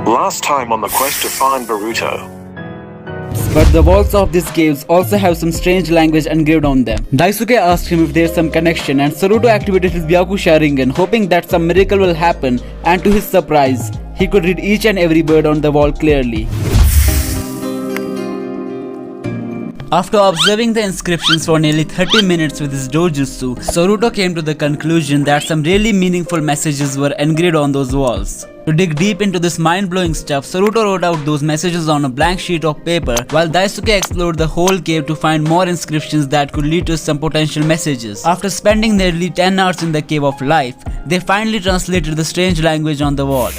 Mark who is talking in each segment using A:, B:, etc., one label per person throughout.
A: Last time on the quest to find Boruto.
B: But the walls of these caves also have some strange language engraved on them. Daisuke asked him if there's some connection, and Saruto activated his Byakusharingan, hoping that some miracle will happen, and to his surprise, he could read each and every word on the wall clearly. After observing the inscriptions for nearly 30 minutes with his dojutsu, Soruto came to the conclusion that some really meaningful messages were engraved on those walls. To dig deep into this mind-blowing stuff, Soruto wrote out those messages on a blank sheet of paper, while Daisuke explored the whole cave to find more inscriptions that could lead to some potential messages. After spending nearly 10 hours in the Cave of Life, they finally translated the strange language on the wall.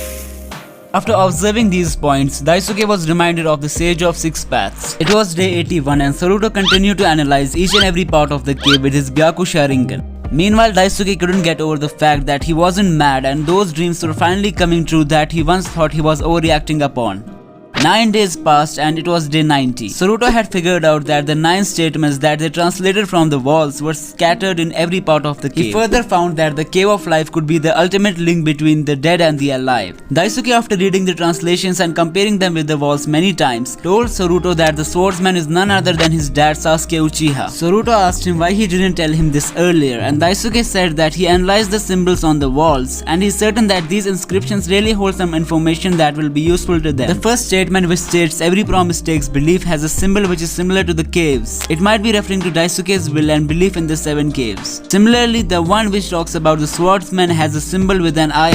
B: After observing these points, Daisuke was reminded of the Sage of Six Paths. It was day 81 and Saruto continued to analyze each and every part of the cave with his Byakusharingan. Meanwhile, Daisuke couldn't get over the fact that he wasn't mad and those dreams were finally coming true that he once thought he was overreacting upon. 9 days passed and it was day 90. Saruto had figured out that the 9 statements that they translated from the walls were scattered in every part of the cave. He further found that the Cave of Life could be the ultimate link between the dead and the alive. Daisuke, after reading the translations and comparing them with the walls many times, told Saruto that the swordsman is none other than his dad Sasuke Uchiha. Saruto asked him why he didn't tell him this earlier, and Daisuke said that he analyzed the symbols on the walls and he's certain that these inscriptions really hold some information that will be useful to them. The first statement, which states every promise takes belief, has a symbol which is similar to the caves. It might be referring to Daisuke's will and belief in the 7 caves. Similarly, the one which talks about the swordsman has a symbol with an eye.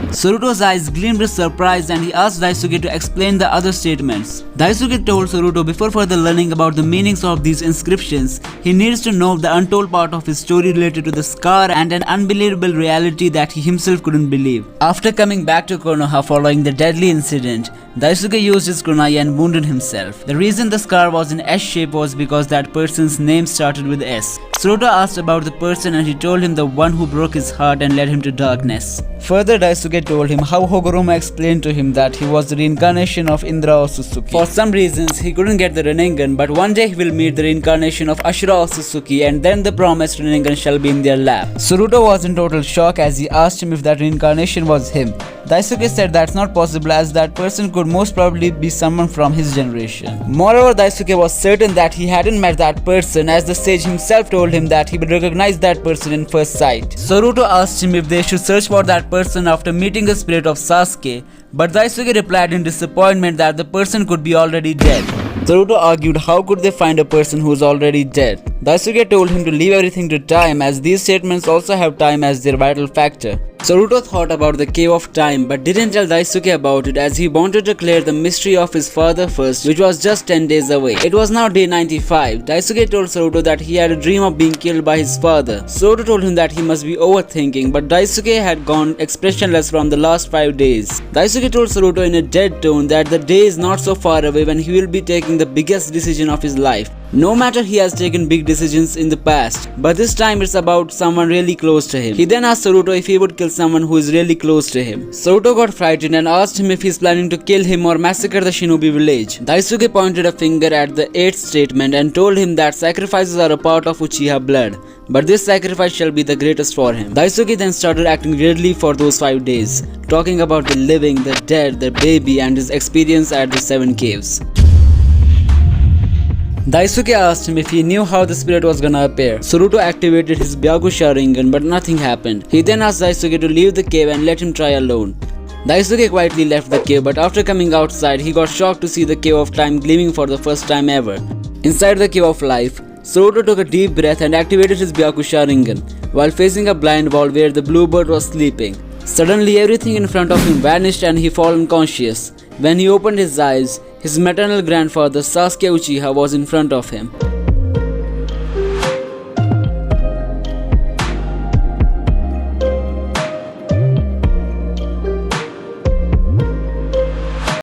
B: Saruto's eyes gleamed with surprise and he asked Daisuke to explain the other statements. Daisuke told Saruto before further learning about the meanings of these inscriptions, he needs to know the untold part of his story related to the scar and an unbelievable reality that he himself couldn't believe. After coming back to Konoha following the deadly incident, Daisuke used his kunai and wounded himself. The reason the scar was in S shape was because that person's name started with S. Saruto asked about the person and he told him the one who broke his heart and led him to darkness. Further, Daisuke told him how Hogoromo explained to him that he was the reincarnation of Indra Otsutsuki. For some reasons, he couldn't get the Rinnegan, but one day he will meet the reincarnation of Ashura Otsutsuki and then the promised Rinnegan shall be in their lap. Saruto was in total shock as he asked him if that reincarnation was him. Daisuke said that's not possible as that person could most probably be someone from his generation. Moreover, Daisuke was certain that he hadn't met that person as the sage himself told him that he would recognize that person in first sight. Saruto asked him if they should search for that person after meeting the spirit of Sasuke, but Daisuke replied in disappointment that the person could be already dead. Saruto argued how could they find a person who is already dead. Daisuke told him to leave everything to time as these statements also have time as their vital factor. Saruto thought about the Cave of Time but didn't tell Daisuke about it as he wanted to clear the mystery of his father first, which was just 10 days away. It was now day 95. Daisuke told Saruto that he had a dream of being killed by his father. Saruto told him that he must be overthinking, but Daisuke had gone expressionless from the last 5 days. Daisuke told Saruto in a dead tone that the day is not so far away when he will be taking the biggest decision of his life. No matter he has taken big decisions in the past, but this time it's about someone really close to him. He then asked Saruto if he would kill someone who is really close to him. Saruto got frightened and asked him if he's planning to kill him or massacre the shinobi village. Daisuke pointed a finger at the 8th statement and told him that sacrifices are a part of Uchiha blood, but this sacrifice shall be the greatest for him. Daisuke then started acting weirdly for those 5 days, talking about the living, the dead, the baby and his experience at the 7 caves. Daisuke asked him if he knew how the spirit was gonna appear. Saruto activated his Byakusharingan but nothing happened. He then asked Daisuke to leave the cave and let him try alone. Daisuke quietly left the cave, but after coming outside, he got shocked to see the Cave of Time gleaming for the first time ever. Inside the Cave of Life, Saruto took a deep breath and activated his Byakusharingan while facing a blind wall where the bluebird was sleeping. Suddenly, everything in front of him vanished and he fell unconscious. When he opened his eyes, his maternal grandfather Sasuke Uchiha was in front of him.